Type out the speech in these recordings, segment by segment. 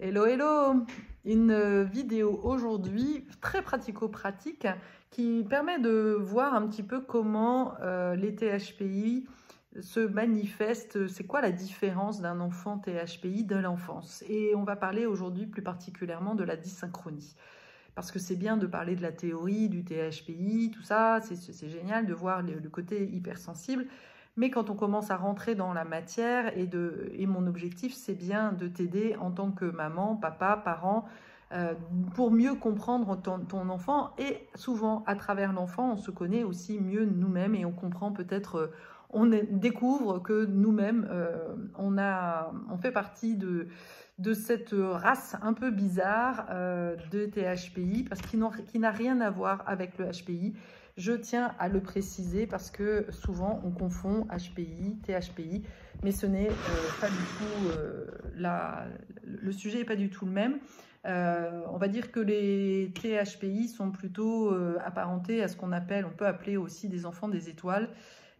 Hello, hello! Une vidéo aujourd'hui très pratico-pratique qui permet de voir un petit peu comment les THPI se manifestent. C'est quoi la différence d'un enfant THPI de l'enfance? Et on va parler aujourd'hui plus particulièrement de la dysynchronie. Parce que c'est bien de parler de la théorie, du THPI, tout ça, c'est génial de voir le côté hypersensible. Mais quand on commence à rentrer dans la matière, et mon objectif, c'est bien de t'aider en tant que maman, papa, parent, pour mieux comprendre ton enfant. Et souvent, à travers l'enfant, on se connaît aussi mieux nous-mêmes et on comprend peut-être, découvre que nous-mêmes, on fait partie de cette race un peu bizarre de THPI, parce qu'il n'a rien à voir avec le HPI. Je tiens à le préciser parce que souvent on confond HPI, THPI, mais ce n'est pas du tout le sujet n'est pas du tout le même. On va dire que les THPI sont plutôt apparentés à ce qu'on appelle, on peut appeler aussi des enfants des étoiles.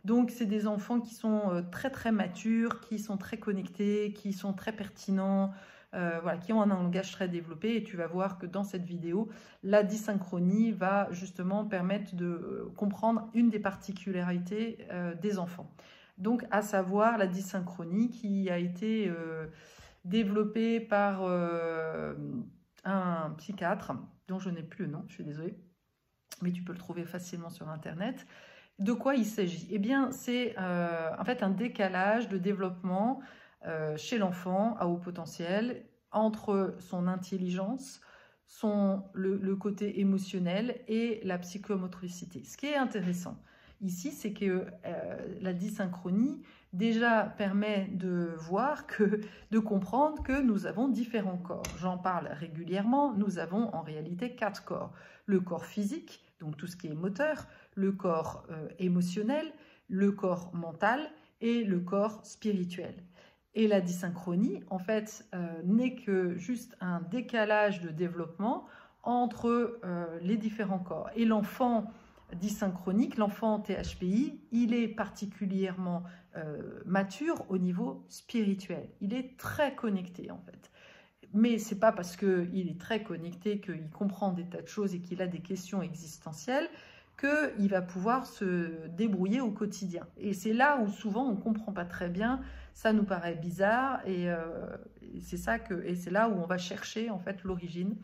Donc c'est des enfants qui sont très très matures, qui sont très connectés, qui sont très pertinents, voilà, qui ont un langage très développé. Et tu vas voir que dans cette vidéo, la dysynchronie va justement permettre de comprendre une des particularités des enfants. Donc à savoir la dysynchronie qui a été développée par un psychiatre dont je n'ai plus le nom, je suis désolée, mais tu peux le trouver facilement sur internet. De quoi il s'agit? Eh bien, c'est en fait un décalage de développement chez l'enfant à haut potentiel entre son intelligence, le côté émotionnel et la psychomotricité. Ce qui est intéressant ici, c'est que la dysynchronie déjà permet de voir de comprendre que nous avons différents corps. J'en parle régulièrement, nous avons en réalité 4 corps. Le corps physique, donc tout ce qui est moteur, le corps émotionnel, le corps mental et le corps spirituel. Et la dysynchronie, en fait, n'est que juste un décalage de développement entre les différents corps. Et l'enfant dysynchronique, l'enfant THPI, il est particulièrement mature au niveau spirituel. Il est très connecté, en fait. Mais ce n'est pas parce qu'il est très connecté, qu'il comprend des tas de choses et qu'il a des questions existentielles qu'il va pouvoir se débrouiller au quotidien. Et c'est là où souvent on ne comprend pas très bien, ça nous paraît bizarre, et c'est là où on va chercher en fait l'origine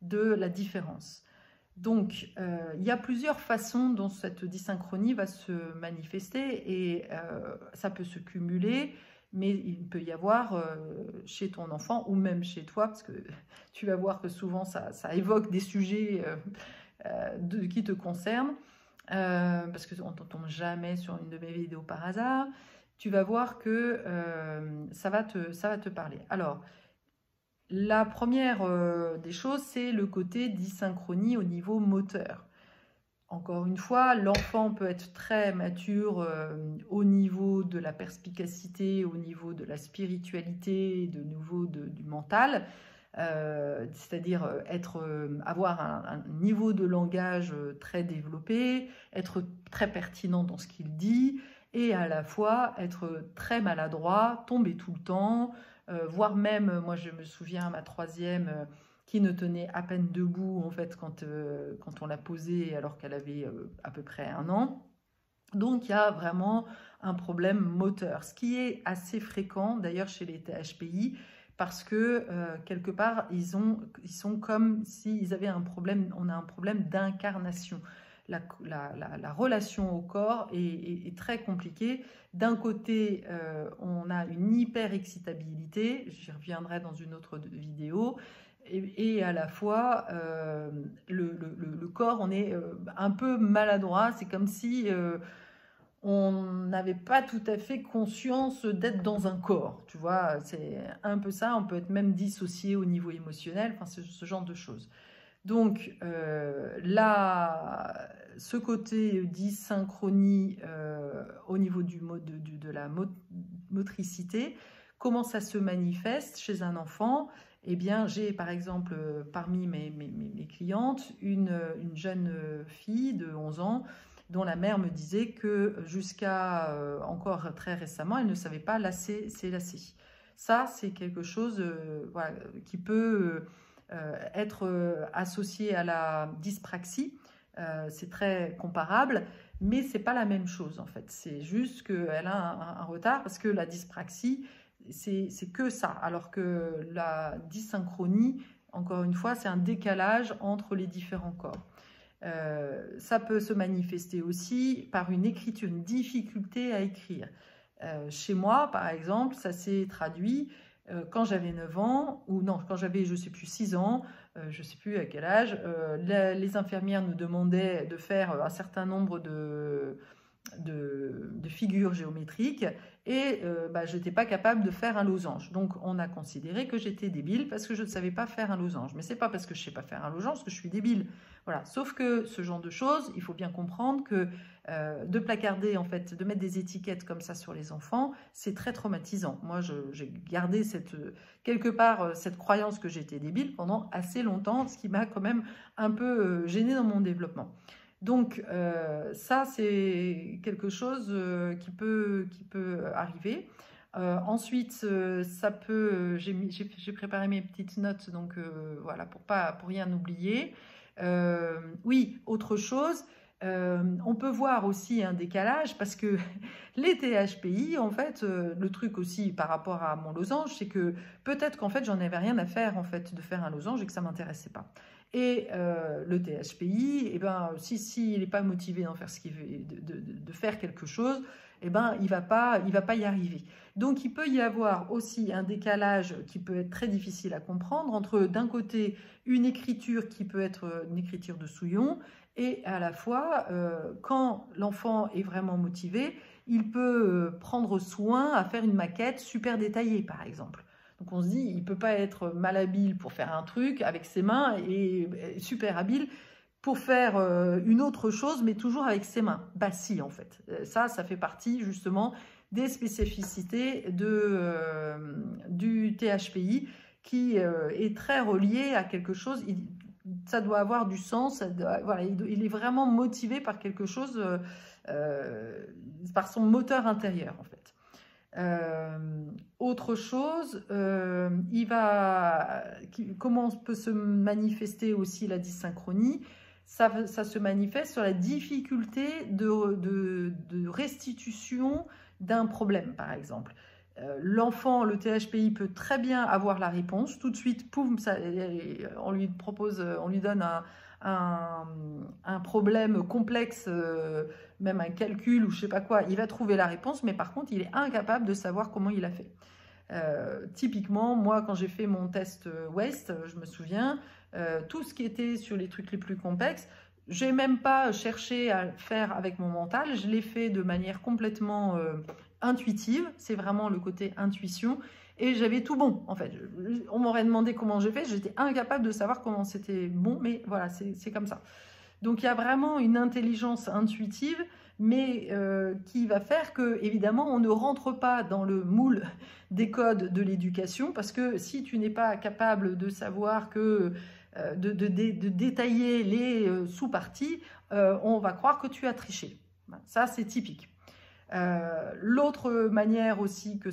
de la différence. Donc, il y a plusieurs façons dont cette dysynchronie va se manifester, et ça peut se cumuler, mais il peut y avoir chez ton enfant ou même chez toi, parce que tu vas voir que souvent ça évoque des sujets qui te concernent, parce qu'on ne tombe jamais sur une de mes vidéos par hasard. Tu vas voir que ça va te parler. Alors, la première des choses, c'est le côté dysynchronie au niveau moteur. Encore une fois, l'enfant peut être très mature au niveau de la perspicacité, au niveau de la spiritualité, de nouveau du mental, c'est-à-dire avoir un niveau de langage très développé, être très pertinent dans ce qu'il dit, et à la fois être très maladroit, tomber tout le temps, voire même, moi je me souviens, ma troisième, qui ne tenait à peine debout en fait quand on l'a posée alors qu'elle avait à peu près 1 an. Donc il y a vraiment un problème moteur, ce qui est assez fréquent d'ailleurs chez les THPI, parce que quelque part ils sont comme s'ils avaient un problème, on a un problème d'incarnation. La relation au corps est très compliquée. D'un côté, on a une hyper-excitabilité, j'y reviendrai dans une autre vidéo, et à la fois, le corps, on est un peu maladroit, c'est comme si on n'avait pas tout à fait conscience d'être dans un corps, tu vois, c'est un peu ça, on peut être même dissocié au niveau émotionnel, enfin ce genre de choses. Donc là, ce côté dysynchronie au niveau de la motricité, comment ça se manifeste chez un enfant? Eh bien, j'ai par exemple parmi mes clientes une jeune fille de 11 ans dont la mère me disait que jusqu'à encore très récemment, elle ne savait pas lasser ses lacets. Ça, c'est quelque chose voilà, qui peut être associé à la dyspraxie. C'est très comparable, mais c'est pas la même chose en fait. C'est juste qu'elle a un retard parce que la dyspraxie, c'est que ça, alors que la dysynchronie, encore une fois, c'est un décalage entre les différents corps. Ça peut se manifester aussi par une écriture, une difficulté à écrire. Chez moi, par exemple, ça s'est traduit quand j'avais 9 ans, ou non, quand j'avais, je ne sais plus, 6 ans, je ne sais plus à quel âge, les infirmières nous demandaient de faire un certain nombre de figures géométriques et je n'étais pas capable de faire un losange. Donc on a considéré que j'étais débile parce que je ne savais pas faire un losange. Mais ce n'est pas parce que je ne sais pas faire un losange que je suis débile. Voilà. Sauf que ce genre de choses, il faut bien comprendre que de placarder, en fait, de mettre des étiquettes comme ça sur les enfants, c'est très traumatisant. Moi, j'ai gardé quelque part cette croyance que j'étais débile pendant assez longtemps, ce qui m'a quand même un peu gênée dans mon développement. Donc ça, c'est quelque chose qui peut arriver. Ensuite, ça peut. J'ai préparé mes petites notes, donc voilà, pour rien oublier. Oui, autre chose. On peut voir aussi un décalage parce que les THPI, en fait, le truc aussi par rapport à mon losange, c'est que peut-être qu'en fait, j'en avais rien à faire en fait de faire un losange et que ça m'intéressait pas. Et le THPI, eh ben, si n'est pas motivé d'en faire de faire quelque chose, eh ben, il va pas y arriver. Donc, il peut y avoir aussi un décalage qui peut être très difficile à comprendre entre, d'un côté, une écriture qui peut être une écriture de souillon, et à la fois, quand l'enfant est vraiment motivé, il peut prendre soin à faire une maquette super détaillée, par exemple. Donc on se dit, il ne peut pas être malhabile pour faire un truc avec ses mains et super habile pour faire une autre chose, mais toujours avec ses mains. Bah si, en fait. Ça fait partie justement des spécificités du THPI qui est très relié à quelque chose. Ça doit avoir du sens. Voilà, il est vraiment motivé par quelque chose, par son moteur intérieur, en fait. Autre chose, comment peut se manifester aussi la dysynchronie? Ça se manifeste sur la difficulté de restitution d'un problème, par exemple. L'enfant, le THPI peut très bien avoir la réponse, tout de suite, poum, on lui donne un problème complexe, même un calcul ou je sais pas quoi, il va trouver la réponse, mais par contre, il est incapable de savoir comment il a fait. Typiquement, moi, quand j'ai fait mon test WASTE, je me souviens, tout ce qui était sur les trucs les plus complexes, j'ai même pas cherché à le faire avec mon mental, je l'ai fait de manière complètement intuitive, c'est vraiment le côté intuition, et j'avais tout bon, en fait. On m'aurait demandé comment j'ai fait, j'étais incapable de savoir comment c'était bon, mais voilà, c'est comme ça. Donc, il y a vraiment une intelligence intuitive, mais qui va faire que, évidemment, on ne rentre pas dans le moule des codes de l'éducation, parce que si tu n'es pas capable de savoir que de détailler les sous-parties, on va croire que tu as triché. Ça, c'est typique. L'autre manière aussi que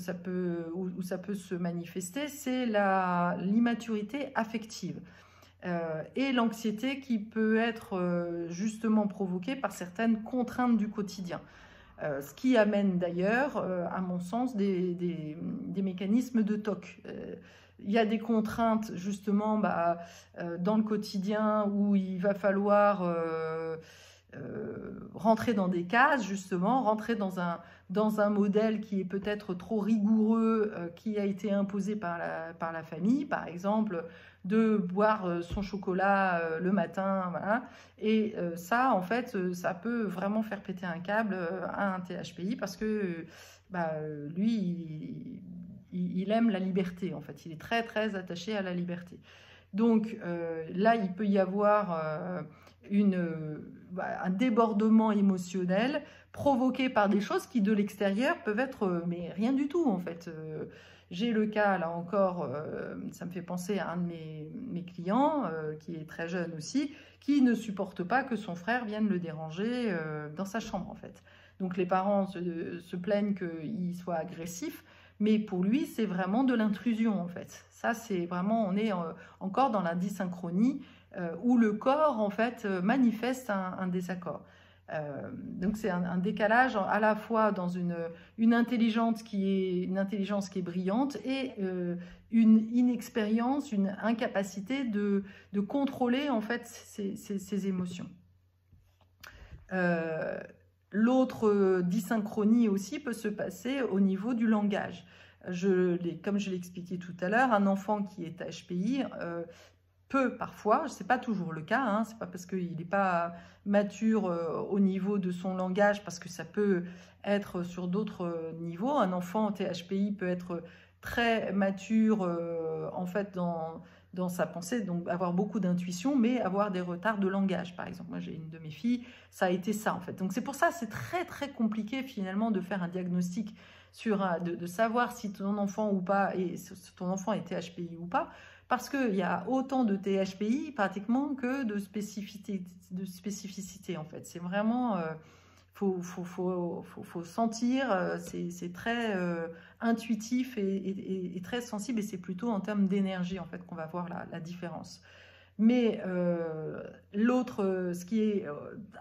où ça peut se manifester, c'est l'immaturité affective et l'anxiété qui peut être justement provoquée par certaines contraintes du quotidien. Ce qui amène d'ailleurs, à mon sens, des mécanismes de TOC. Il y a des contraintes justement dans le quotidien où il va falloir rentrer dans des cases, justement, rentrer dans un modèle qui est peut-être trop rigoureux, qui a été imposé par la famille, par exemple, de boire son chocolat le matin, voilà. Et ça, en fait, ça peut vraiment faire péter un câble à un THPI parce que lui, il aime la liberté, en fait. Il est très, très attaché à la liberté. Donc là, il peut y avoir un débordement émotionnel provoqué par des choses qui, de l'extérieur, peuvent être mais rien du tout, en fait. J'ai le cas, là encore, ça me fait penser à un de mes clients, qui est très jeune aussi, qui ne supporte pas que son frère vienne le déranger dans sa chambre, en fait. Donc les parents se plaignent qu'il soit agressif, Mais pour lui, c'est vraiment de l'intrusion, en fait. Ça, c'est vraiment, on est encore dans la dysynchronie où le corps, en fait, manifeste un désaccord. Donc c'est un décalage à la fois dans une intelligence qui est brillante et une inexpérience, une incapacité de contrôler en fait ses émotions. L'autre dysynchronie aussi peut se passer au niveau du langage. Comme je l'ai expliqué tout à l'heure, un enfant qui est HPI peut parfois, ce n'est pas toujours le cas, hein, c'est pas parce qu'il n'est pas mature au niveau de son langage, parce que ça peut être sur d'autres niveaux. Un enfant THPI peut être très mature en fait dans sa pensée, donc avoir beaucoup d'intuition, mais avoir des retards de langage, par exemple. Moi, j'ai une de mes filles, ça a été ça, en fait. Donc, c'est pour ça, c'est très, très compliqué, finalement, de faire un diagnostic de savoir si ton enfant ou pas, et si ton enfant est THPI ou pas, parce qu'il y a autant de THPI pratiquement que de spécificité en fait. C'est vraiment, faut sentir, c'est très intuitif et très sensible, et c'est plutôt en termes d'énergie en fait qu'on va voir la différence. Mais ce qui est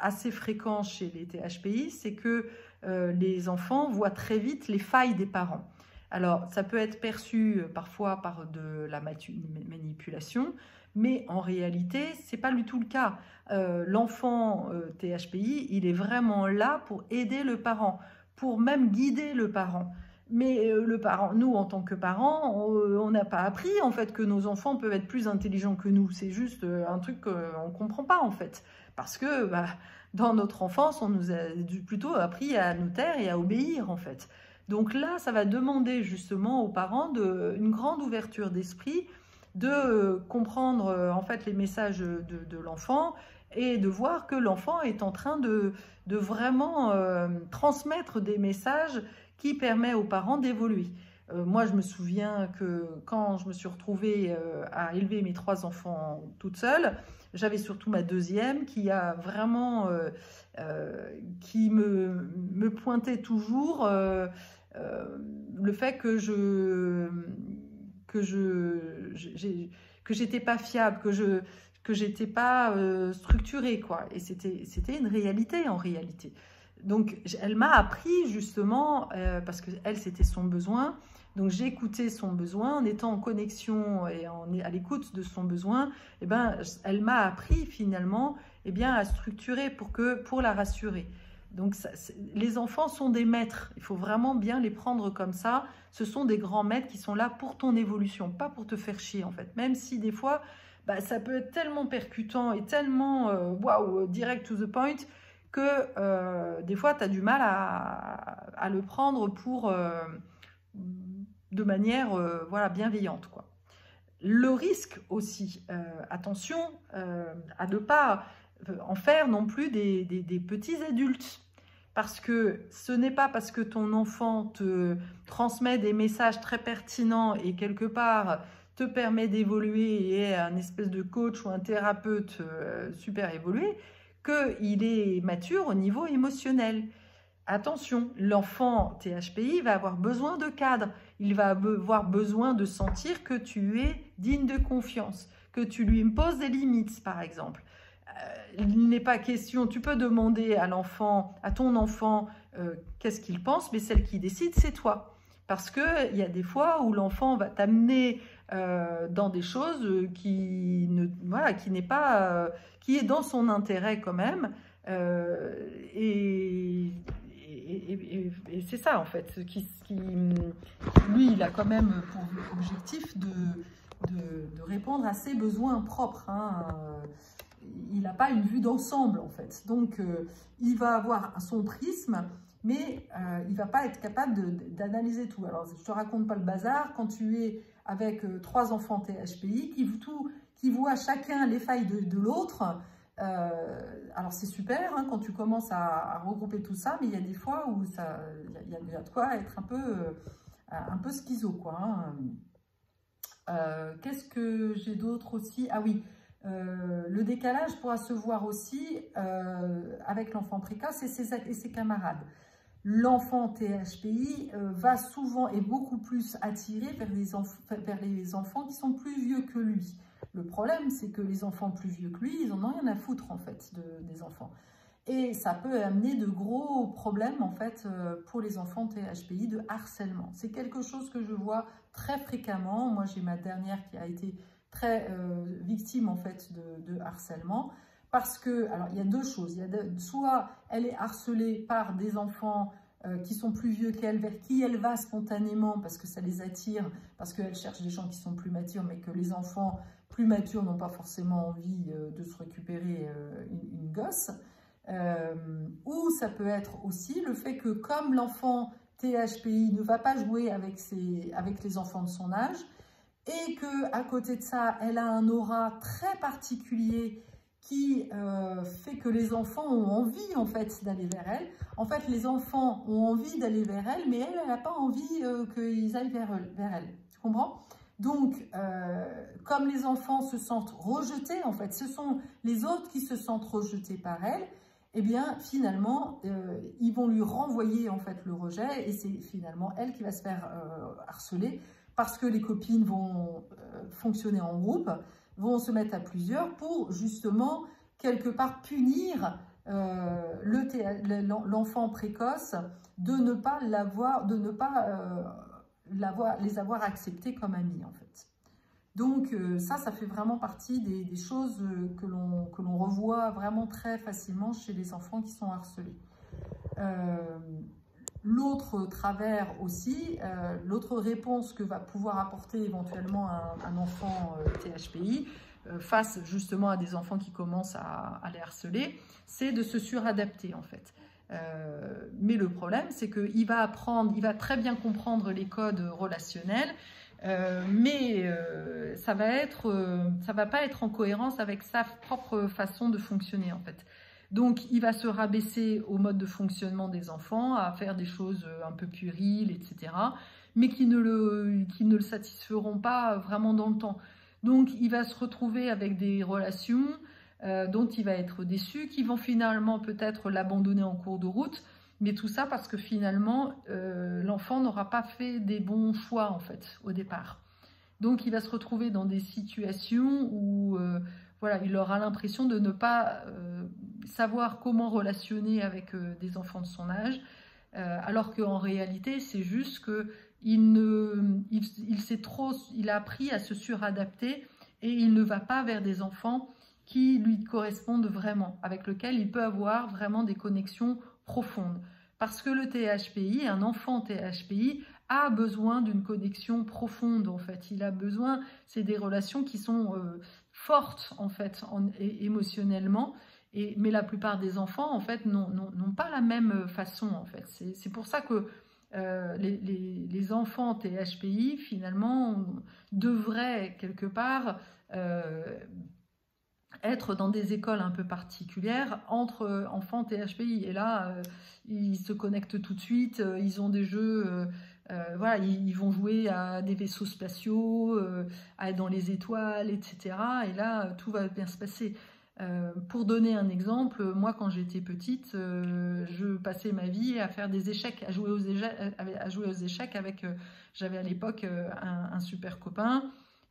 assez fréquent chez les THPI, c'est que les enfants voient très vite les failles des parents. Alors, ça peut être perçu parfois par de la manipulation, mais en réalité, ce n'est pas du tout le cas. L'enfant THPI, il est vraiment là pour aider le parent, pour même guider le parent. Mais le parent, nous, en tant que parents, on n'a pas appris en fait que nos enfants peuvent être plus intelligents que nous. C'est juste un truc qu'on ne comprend pas en fait. Parce que dans notre enfance, on nous a plutôt appris à nous taire et à obéir en fait. Donc là, ça va demander justement aux parents une grande ouverture d'esprit, de comprendre en fait les messages de l'enfant et de voir que l'enfant est en train de vraiment transmettre des messages qui permettent aux parents d'évoluer. Moi, je me souviens que quand je me suis retrouvée à élever mes 3 enfants toute seule, j'avais surtout ma deuxième qui a vraiment, qui me pointait toujours le fait que j'étais pas fiable, que j'étais pas structurée, quoi. Et c'était une réalité en réalité. Donc elle m'a appris justement, parce que elle c'était son besoin, donc j'ai écouté son besoin en étant en connexion et à l'écoute de son besoin. Et ben elle m'a appris finalement à structurer pour la rassurer. Donc les enfants sont des maîtres, il faut vraiment bien les prendre comme ça. Ce sont des grands maîtres qui sont là pour ton évolution, pas pour te faire chier en fait. Même si des fois ça peut être tellement percutant et tellement waouh, direct to the point, que des fois tu as du mal à le prendre de manière voilà, bienveillante, quoi. Le risque aussi, attention à ne pas en faire non plus des petits adultes. Parce que ce n'est pas parce que ton enfant te transmet des messages très pertinents et quelque part te permet d'évoluer et est un espèce de coach ou un thérapeute super évolué, qu'il est mature au niveau émotionnel. Attention, l'enfant THPI va avoir besoin de cadre, il va avoir besoin de sentir que tu es digne de confiance, que tu lui imposes des limites par exemple. Il n'est pas question, tu peux demander à ton enfant qu'est-ce qu'il pense, mais celle qui décide c'est toi. Parce qu'il y a des fois où l'enfant va t'amener dans des choses qui est dans son intérêt quand même. Et c'est ça en fait, lui il a quand même pour objectif de répondre à ses besoins propres, hein. Il n'a pas une vue d'ensemble en fait, donc il va avoir son prisme, mais il ne va pas être capable d'analyser tout. Alors je ne te raconte pas le bazar, quand tu es avec 3 enfants THPI qui voient chacun les failles de l'autre. Alors c'est super hein, quand tu commences à regrouper tout ça, mais il y a des fois où il y a de quoi être un peu schizo, quoi, hein. Qu'est-ce que j'ai d'autre aussi? Ah oui, le décalage pourra se voir aussi avec l'enfant précoce et ses camarades. l'enfant THPI va souvent et beaucoup plus attiré vers les enfants qui sont plus vieux que lui. Le problème, c'est que les enfants plus vieux que lui, ils en ont rien à foutre en fait des enfants. Et ça peut amener de gros problèmes en fait pour les enfants THPI de harcèlement. C'est quelque chose que je vois très fréquemment. Moi, j'ai ma dernière qui a été très victime en fait de harcèlement. Parce que, alors il y a deux choses, soit elle est harcelée par des enfants qui sont plus vieux qu'elle, vers qui elle va spontanément parce que ça les attire, parce qu'elle cherche des gens qui sont plus matures, mais que les enfants plus matures n'ont pas forcément envie de se récupérer une gosse. Ou ça peut être aussi le fait que comme l'enfant THPI ne va pas jouer avec les enfants de son âge, et qu'à côté de ça, elle a un aura très particulier qui fait que les enfants ont envie en fait d'aller vers elle. En fait, les enfants ont envie d'aller vers elle, mais elle n'a pas envie qu'ils aillent vers elle. Tu comprends? Donc, comme les enfants se sentent rejetés, en fait, ce sont les autres qui se sentent rejetés par elle, eh bien, finalement, ils vont lui renvoyer en fait le rejet, et c'est finalement elle qui va se faire harceler, parce que les copines vont fonctionner en groupe, vont se mettre à plusieurs pour justement quelque part punir l'enfant précoce de ne pas les avoir acceptés comme amis en fait. Donc ça fait vraiment partie des choses que l'on revoit vraiment très facilement chez les enfants qui sont harcelés. L'autre travers aussi, l'autre réponse que va pouvoir apporter éventuellement un enfant THPI face justement à des enfants qui commencent à les harceler, c'est de se suradapter en fait. Mais le problème, c'est qu'il va apprendre, il va très bien comprendre les codes relationnels, mais ça va pas être en cohérence avec sa propre façon de fonctionner en fait. Donc, il va se rabaisser au mode de fonctionnement des enfants, à faire des choses un peu puériles, etc., mais qui ne le satisferont pas vraiment dans le temps. Donc, il va se retrouver avec des relations dont il va être déçu, qui vont finalement peut-être l'abandonner en cours de route, mais tout ça parce que finalement, l'enfant n'aura pas fait des bons choix, en fait, au départ. Donc, il va se retrouver dans des situations où voilà, il aura l'impression de ne pas savoir comment relationner avec des enfants de son âge, alors qu'en réalité, c'est juste qu'il a appris à se suradapter et il ne va pas vers des enfants qui lui correspondent vraiment, avec lesquels il peut avoir vraiment des connexions profondes. Parce que le THPI, un enfant THPI, a besoin d'une connexion profonde, en fait. Il a besoin, c'est des relations qui sont fortes, en fait, émotionnellement, mais la plupart des enfants, en fait, n'ont pas la même façon, en fait. C'est pour ça que les enfants THPI, finalement, devraient, quelque part, être dans des écoles un peu particulières entre enfants THPI. Et là, ils se connectent tout de suite, ils ont des jeux... voilà, ils vont jouer à des vaisseaux spatiaux, à être dans les étoiles, etc. Et là, tout va bien se passer. Pour donner un exemple, moi, quand j'étais petite, je passais ma vie à faire des échecs, à jouer aux échecs avec... j'avais à l'époque un super copain,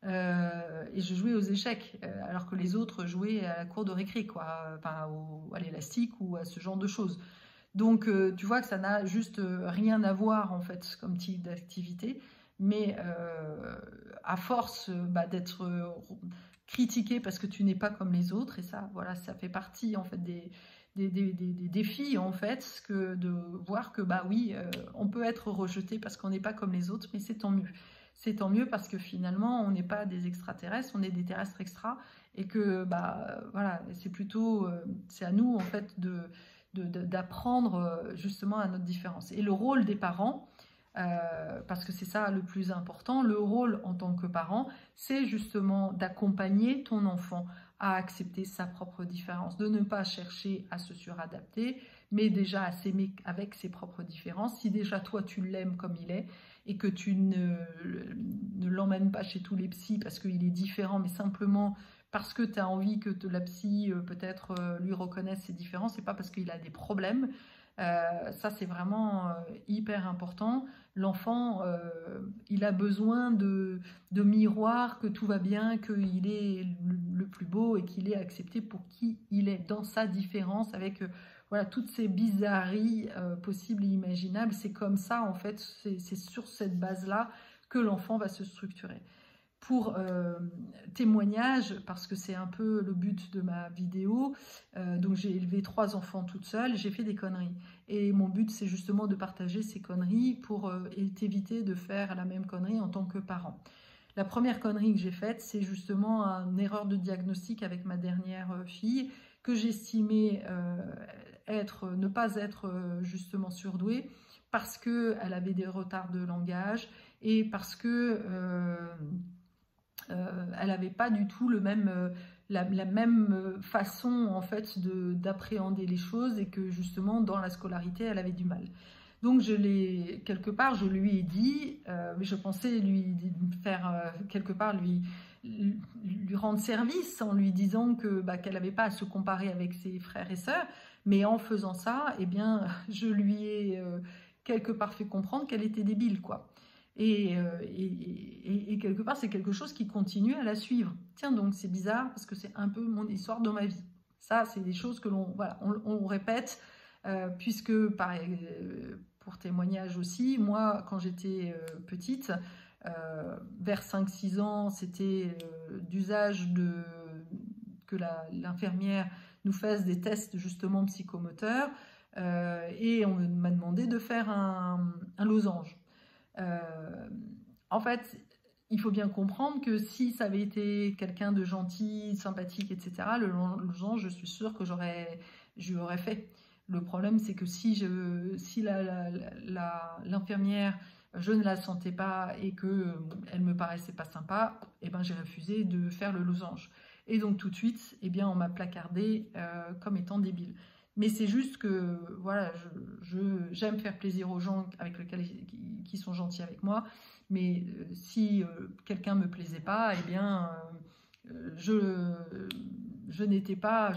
et je jouais aux échecs, alors que les autres jouaient à la cour de récré, quoi, enfin, à l'élastique ou à ce genre de choses. Donc, tu vois que ça n'a juste rien à voir, en fait, comme type d'activité. Mais à force d'être critiqué parce que tu n'es pas comme les autres, et ça, voilà, ça fait partie, en fait, des défis, en fait, de voir que, bah oui, on peut être rejeté parce qu'on n'est pas comme les autres, mais c'est tant mieux. C'est tant mieux parce que finalement, on n'est pas des extraterrestres, on est des terrestres extra, et que, bah, voilà, c'est plutôt, c'est à nous, en fait, d'apprendre justement à notre différence. Et le rôle des parents, parce que c'est ça le plus important, le rôle en tant que parent, c'est justement d'accompagner ton enfant à accepter sa propre différence, de ne pas chercher à se suradapter, mais déjà à s'aimer avec ses propres différences. Si déjà toi tu l'aimes comme il est et que tu ne l'emmènes pas chez tous les psys parce qu'il est différent, mais simplement parce que tu as envie que la psy peut-être lui reconnaisse ses différences, c'est pas parce qu'il a des problèmes. Ça, c'est vraiment hyper important. L'enfant, il a besoin de miroir, que tout va bien, qu'il est le plus beau et qu'il est accepté pour qui il est, dans sa différence, avec voilà, toutes ces bizarreries possibles et imaginables. C'est comme ça, en fait, c'est sur cette base-là que l'enfant va se structurer. Pour témoignage, parce que c'est un peu le but de ma vidéo, donc j'ai élevé 3 enfants toute seule, j'ai fait des conneries. Et mon but, c'est justement de partager ces conneries pour éviter de faire la même connerie en tant que parent. La première connerie que j'ai faite, c'est justement une erreur de diagnostic avec ma dernière fille, que j'estimais ne pas être justement surdouée, parce qu'elle avait des retards de langage et parce que elle n'avait pas du tout la même façon en fait d'appréhender les choses, et que justement dans la scolarité elle avait du mal. Donc quelque part je lui ai dit, mais je pensais lui faire quelque part lui rendre service en lui disant que qu'elle n'avait pas à se comparer avec ses frères et sœurs, mais en faisant ça, eh bien je lui ai quelque part fait comprendre qu'elle était débile, quoi. Et quelque part, c'est quelque chose qui continue à la suivre. Tiens donc, c'est bizarre parce que c'est un peu mon histoire dans ma vie. Ça, c'est des choses que on répète, puisque, pour témoignage aussi, moi, quand j'étais petite, vers 5-6 ans, c'était d'usage que l'infirmière nous fasse des tests justement psychomoteurs, et on m'a demandé de faire un losange. En fait, il faut bien comprendre que si ça avait été quelqu'un de gentil, sympathique, etc., le losange, je suis sûre que je l'aurais fait. Le problème, c'est que si l'infirmière, je ne la sentais pas et qu'elle me paraissait pas sympa, eh ben, j'ai refusé de faire le losange. Et donc tout de suite, eh bien, on m'a placardé comme étant débile. Mais c'est juste que voilà, j'aime faire plaisir aux gens qui sont gentils avec moi. Mais si quelqu'un me plaisait pas, eh bien, je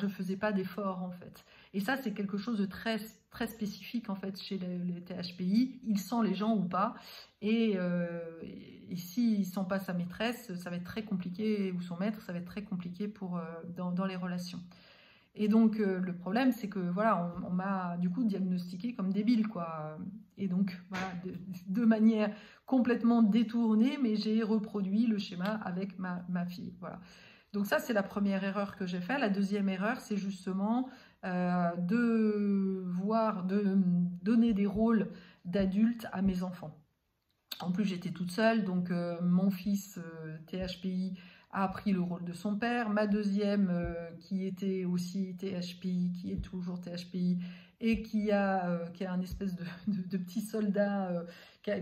faisais pas d'effort en fait. Et ça, c'est quelque chose de très très spécifique en fait chez les THPI. Il sent les gens ou pas, et s'il sent pas sa maîtresse, ça va être très compliqué, ou son maître, ça va être très compliqué dans les relations. Et donc le problème, c'est que voilà, on m'a du coup diagnostiqué comme débile, quoi. Et donc voilà, de manière complètement détournée, mais j'ai reproduit le schéma avec ma fille. Voilà. Donc ça, c'est la première erreur que j'ai faite. La deuxième erreur, c'est justement de donner des rôles d'adulte à mes enfants. En plus, j'étais toute seule, donc mon fils THPI a pris le rôle de son père, ma deuxième qui était aussi THPI, qui est toujours THPI, et qui a un espèce de petit soldat qui a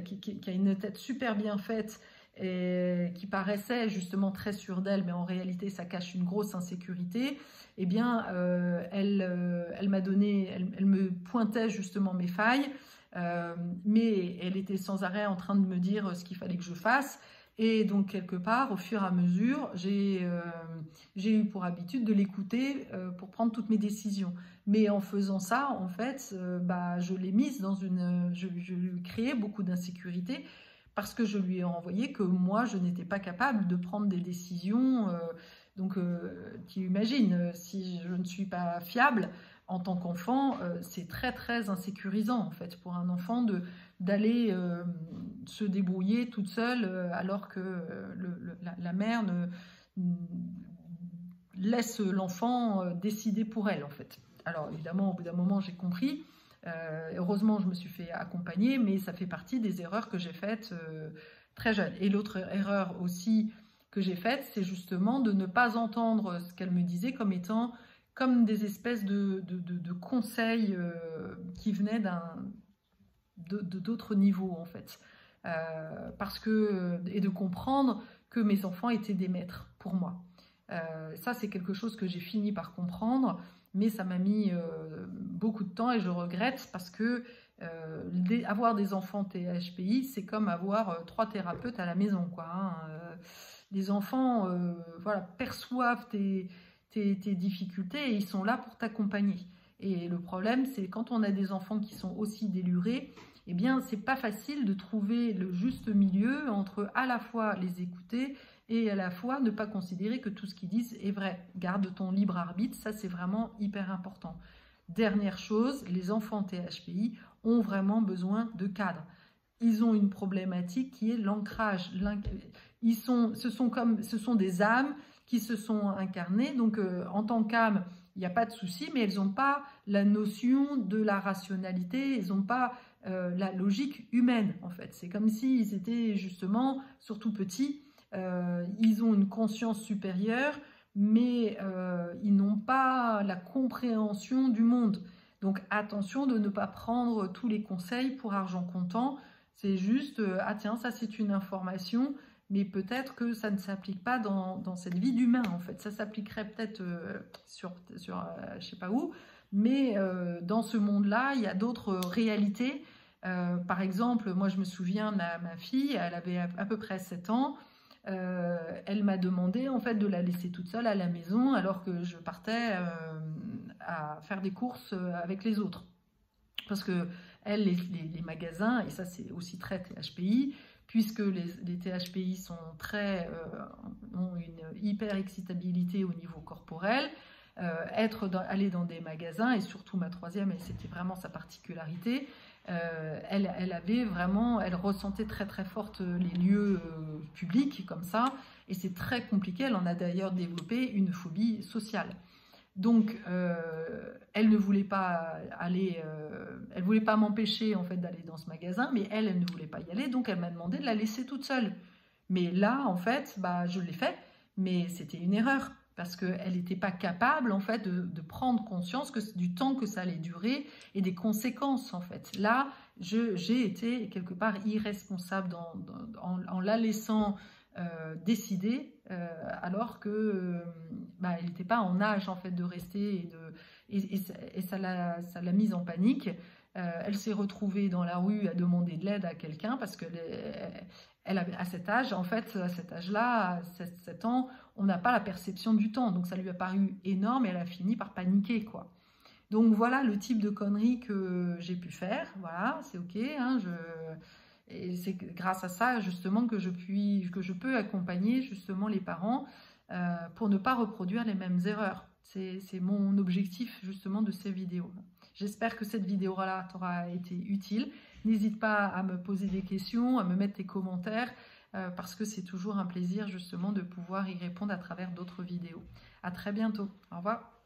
une tête super bien faite et qui paraissait justement très sûre d'elle, mais en réalité ça cache une grosse insécurité. Eh bien, elle me pointait justement mes failles, mais elle était sans arrêt en train de me dire ce qu'il fallait que je fasse. Et donc, quelque part, au fur et à mesure, j'ai eu pour habitude de l'écouter pour prendre toutes mes décisions. Mais en faisant ça, en fait, je l'ai mise je lui créais beaucoup d'insécurité, parce que je lui ai renvoyé que moi, je n'étais pas capable de prendre des décisions. Donc, tu imagines, si je ne suis pas fiable en tant qu'enfant, c'est très, très insécurisant, en fait, pour un enfant d'aller se débrouiller toute seule, alors que la mère laisse l'enfant décider pour elle, en fait. Alors, évidemment, au bout d'un moment, j'ai compris. Heureusement, je me suis fait accompagner, mais ça fait partie des erreurs que j'ai faites très jeune. Et l'autre erreur aussi que j'ai faite, c'est justement de ne pas entendre ce qu'elle me disait comme des espèces de conseils qui venaient d'autres niveaux, en fait. Et de comprendre que mes enfants étaient des maîtres pour moi. Ça, c'est quelque chose que j'ai fini par comprendre, mais ça m'a mis beaucoup de temps, et je regrette, parce que avoir des enfants THPI, c'est comme avoir 3 thérapeutes à la maison, quoi, hein. Les enfants voilà, perçoivent tes difficultés, et ils sont là pour t'accompagner. Et le problème, c'est quand on a des enfants qui sont aussi délurés, eh bien, c'est pas facile de trouver le juste milieu entre à la fois les écouter et à la fois ne pas considérer que tout ce qu'ils disent est vrai. Garde ton libre arbitre, ça c'est vraiment hyper important. Dernière chose, les enfants THPI ont vraiment besoin de cadre. Ils ont une problématique qui est l'ancrage. Ce sont des âmes qui se sont incarnées, donc en tant qu'âme, il n'y a pas de souci, mais elles n'ont pas la notion de la rationalité, elles n'ont pas la logique humaine, en fait. C'est comme s'ils étaient justement, surtout petits, ils ont une conscience supérieure, mais ils n'ont pas la compréhension du monde. Donc attention de ne pas prendre tous les conseils pour argent comptant. C'est juste, ah tiens, ça c'est une information, mais peut-être que ça ne s'applique pas dans cette vie d'humain, en fait. Ça s'appliquerait peut-être sur je sais pas où, mais dans ce monde-là, il y a d'autres réalités. Par exemple, moi je me souviens, ma fille, elle avait à peu près 7 ans, elle m'a demandé en fait de la laisser toute seule à la maison alors que je partais à faire des courses avec les autres. Parce que elle, les magasins, et ça c'est aussi très THPI, puisque les THPI sont ont une hyper excitabilité au niveau corporel, aller dans des magasins, et surtout ma troisième, et c'était vraiment sa particularité, elle ressentait très très forte les lieux publics comme ça, et c'est très compliqué. Elle en a d'ailleurs développé une phobie sociale. Donc, elle ne voulait pas elle voulait pas m'empêcher en fait d'aller dans ce magasin, mais elle ne voulait pas y aller, donc elle m'a demandé de la laisser toute seule. Mais là, en fait, bah, je l'ai fait, mais c'était une erreur parce qu'elle n'était pas capable en fait de prendre conscience du temps que ça allait durer et des conséquences en fait. Là, j'ai été quelque part irresponsable en la laissant décider alors que bah, elle n'était pas en âge en fait de rester et ça l'a mise en panique. Elle s'est retrouvée dans la rue à demander de l'aide à quelqu'un parce que elle avait, à cet âge, en fait, à cet âge-là, à 7 ans, on n'a pas la perception du temps. Donc ça lui a paru énorme et elle a fini par paniquer, quoi. Donc voilà le type de conneries que j'ai pu faire. Voilà, c'est ok. Hein, et c'est grâce à ça, justement, que je peux accompagner, justement, les parents pour ne pas reproduire les mêmes erreurs. C'est mon objectif, justement, de ces vidéos. J'espère que cette vidéo-là t'aura été utile. N'hésite pas à me poser des questions, à me mettre tes commentaires, parce que c'est toujours un plaisir, justement, de pouvoir y répondre à travers d'autres vidéos. À très bientôt. Au revoir.